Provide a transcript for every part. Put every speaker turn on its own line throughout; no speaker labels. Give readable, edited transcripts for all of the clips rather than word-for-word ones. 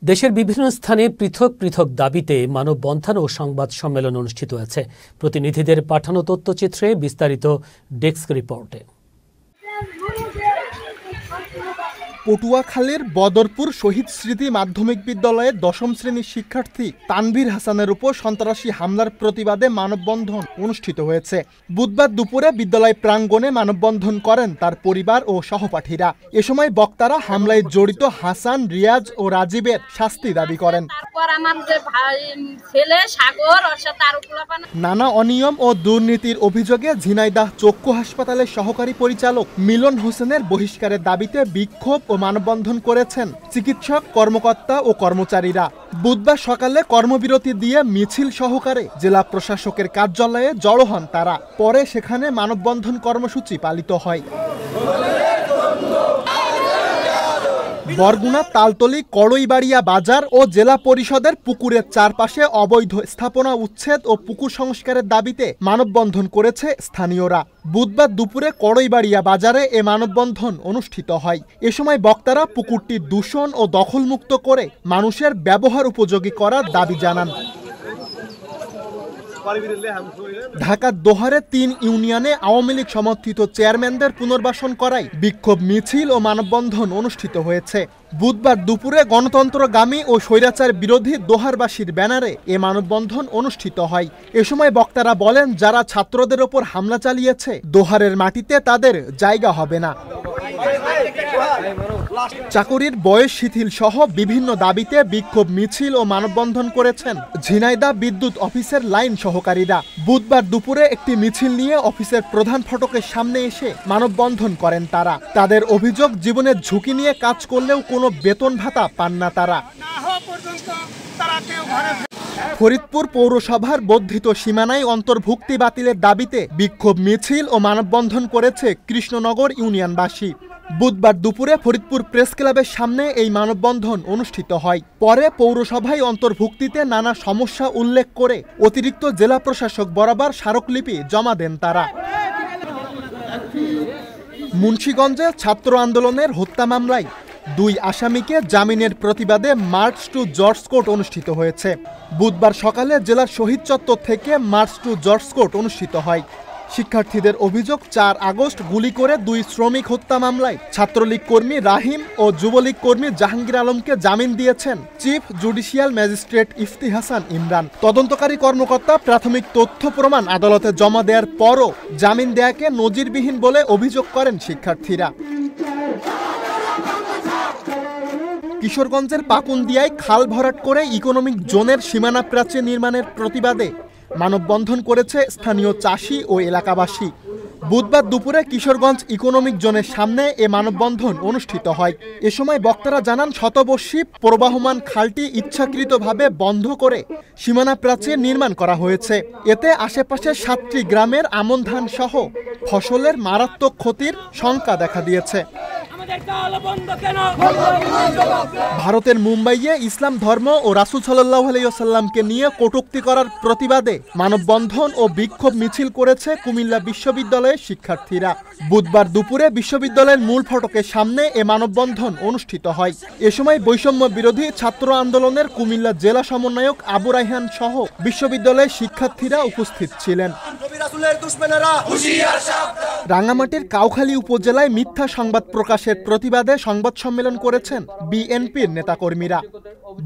দেশের বিভিন্ন স্থানে পৃথক পৃথক দাবিতে মানববন্ধন ও সংবাদ সম্মেলন অনুষ্ঠিত হয়েছে। প্রতিনিধিদের পাঠানো তথ্যচিত্রে বিস্তারিত ডেস্ক রিপোর্টে।
পটুয়াখালীর বদরপুর শহীদ স্মৃতি মাধ্যমিক বিদ্যালয়ের ১০ম শ্রেণীর শিক্ষার্থী তানভীর হাসানের উপর সন্ত্রাসী হামলার প্রতিবাদে মানববন্ধন অনুষ্ঠিত হয়েছে। বুধবার দুপুরে বিদ্যালয় প্রাঙ্গণে মানববন্ধন করেন তার পরিবার ও সহপাঠীরা। এ সময় বক্তারা হামলায় জড়িত হাসান, রিয়াজ ও রাজীবের শাস্তি দাবি করেন। নানা অনিয়ম ও দুর্নীতির অভিযোগে ঝিনাইদহ চক্ষু হাসপাতালের সহকারী পরিচালক মিলন হোসেনের বহিষ্কারের দাবিতে বিক্ষোভ ও মানববন্ধন করেছেন চিকিৎসক, কর্মকর্তা ও কর্মচারীরা। বুধবার সকালে কর্মবিরতি দিয়ে মিছিল সহকারে জেলা প্রশাসকের কার্যালয়ে জড়ো হন তারা। পরে সেখানে মানববন্ধন কর্মসূচি পালিত হয়। বরগুনা তালতলী কড়ইবাড়িয়া বাজার ও জেলা পরিষদের পুকুরের চারপাশে অবৈধ স্থাপনা উচ্ছেদ ও পুকুর সংস্কারের দাবিতে মানববন্ধন করেছে স্থানীয়রা। বুধবার দুপুরে কড়ইবাড়িয়া বাজারে এ মানববন্ধন অনুষ্ঠিত হয়। এ সময় বক্তারা পুকুরটি দূষণ ও দখলমুক্ত করে মানুষের ব্যবহার উপযোগী করার দাবি জানান। ঢাকার দোহারে ৩ ইউনিয়নে আওয়ামী লীগ সমর্থিত চেয়ারম্যানদের পুনর্বাসন করায় বিক্ষোভ মিছিল ও মানববন্ধন অনুষ্ঠিত হয়েছে। বুধবার দুপুরে গণতন্ত্রগামী ও স্বৈরাচার বিরোধী দোহারবাসীর ব্যানারে এ মানববন্ধন অনুষ্ঠিত হয়। এ সময় বক্তারা বলেন, যারা ছাত্রদের ওপর হামলা চালিয়েছে দোহারের মাটিতে তাদের জায়গা হবে না। চাকরির বয়স শিথিল সহ বিভিন্ন দাবিতে বিক্ষোভ মিছিল ও মানববন্ধন করেছেন ঝিনাইদহ বিদ্যুৎ অফিসের লাইন সহকারীরা। বুধবার দুপুরে একটি মিছিল নিয়ে অফিসের প্রধান ফটকের সামনে এসে মানববন্ধন করেন তারা। তাদের অভিযোগ, জীবনের ঝুঁকি নিয়ে কাজ করলেও কোনো বেতন ভাতা পান না তারা। ফরিদপুর পৌরসভার বর্ধিত সীমানায় অন্তর্ভুক্তি বাতিলের দাবিতে বিক্ষোভ মিছিল ও মানববন্ধন করেছে কৃষ্ণনগর ইউনিয়নবাসী। বুধবার দুপুরে ফরিদপুর প্রেস ক্লাবের সামনে এই মানববন্ধন অনুষ্ঠিত হয়। পরে পৌরসভায় অন্তর্ভুক্তিতে নানা সমস্যা উল্লেখ করে অতিরিক্ত জেলা প্রশাসক বরাবর স্মারকলিপি জমা দেন তারা। মুন্সিগঞ্জে ছাত্র আন্দোলনের হত্যা মামলায় 2 আসামিকে জামিনের প্রতিবাদে মার্চ টু জর্জ কোর্ট অনুষ্ঠিত হয়েছে। বুধবার সকালে জেলার শহীদ চত্বর থেকে মার্চ টু জর্জ কোর্ট অনুষ্ঠিত হয়। শিক্ষার্থীদের অভিযোগ, 4 আগস্ট গুলি করে 2 শ্রমিক হত্যা মামলায় ছাত্রলীগ কর্মী রাহিম ও যুবলীগ কর্মী জাহাঙ্গীর আলমকে জামিন দিয়েছেন chief judicial magistrate Ifti Hasan Imran. তদন্তকারী কর্মকর্তা প্রাথমিক তথ্য প্রমাণ আদালতে জমা দেওয়ার পরও জামিন দেয়াকে নজিরবিহীন বলে অভিযোগ করেন শিক্ষার্থীরা। কিশোরগঞ্জের পাকুন্দিয়ায় খাল ভরাট করে ইকোনমিক জোনের সীমানা প্রাচীর নির্মাণের প্রতিবাদে মানববন্ধন করেছে স্থানীয় চাষি ও এলাকাবাসী। বুধবার দুপুরে কিশোরগঞ্জ ইকোনমিক জোনের সামনে এ মানববন্ধন অনুষ্ঠিত হয়। এ সময় বক্তারা জানান, শতবর্ষী প্রবাহমান খালটি ইচ্ছাকৃতভাবে বন্ধ করে সীমানা প্রাচীর নির্মাণ করা হয়েছে। এতে আশেপাশের 7টি গ্রামের আমন ধান সহ ফসলের মারাত্মক ক্ষতির শঙ্কা দেখা দিয়েছে। ভারতের মুম্বাইয়ে ইসলাম ধর্ম ও রাসূল সাল্লাল্লাহু আলাইহি ওয়াসাল্লামকে নিয়ে কটূক্তি করার প্রতিবাদে মানববন্ধন ও বিক্ষোভ মিছিল করেছে কুমিল্লা বিশ্ববিদ্যালয়ের শিক্ষার্থীরা। বুধবার দুপুরে বিশ্ববিদ্যালয়ের মূল ফটকের সামনে এ মানববন্ধন অনুষ্ঠিত হয়। এ সময় বৈষম্য বিরোধী ছাত্র আন্দোলনের কুমিল্লা জেলা সমন্বয়ক আবু রায়হান সহ বিশ্ববিদ্যালয়ের শিক্ষার্থীরা উপস্থিত ছিলেন। রাঙ্গামাটির কাউখালী উপজেলায় মিথ্যা সংবাদ প্রকাশের প্রতিবাদে সংবাদ সম্মেলন করেছেন বিএনপির নেতাকর্মীরা।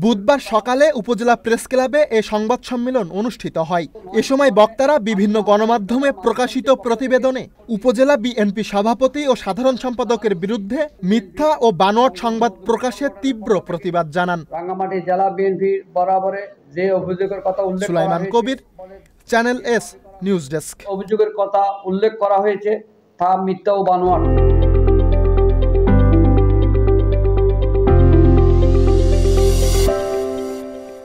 বুধবার সকালে উপজেলা প্রেস ক্লাবে এ সংবাদ সম্মেলন অনুষ্ঠিত হয়। এ সময় বক্তারা বিভিন্ন গণমাধ্যমে প্রকাশিত প্রতিবেদনে উপজেলা বিএনপি সভাপতি ও সাধারণ সম্পাদকের বিরুদ্ধে মিথ্যা ও বানোয়াট সংবাদ প্রকাশের তীব্র প্রতিবাদ জানান।
রাঙ্গামাটি জেলা বিএনপি বরাবরে যে অভিযোগের কথা উল্লেখ
সুলাইমান কবির, চ্যানেল এস নিউজ ডেস্ক।
অভিযোগের কথা উল্লেখ করা হয়েছে তা মিথ্যা ও বানোয়াট।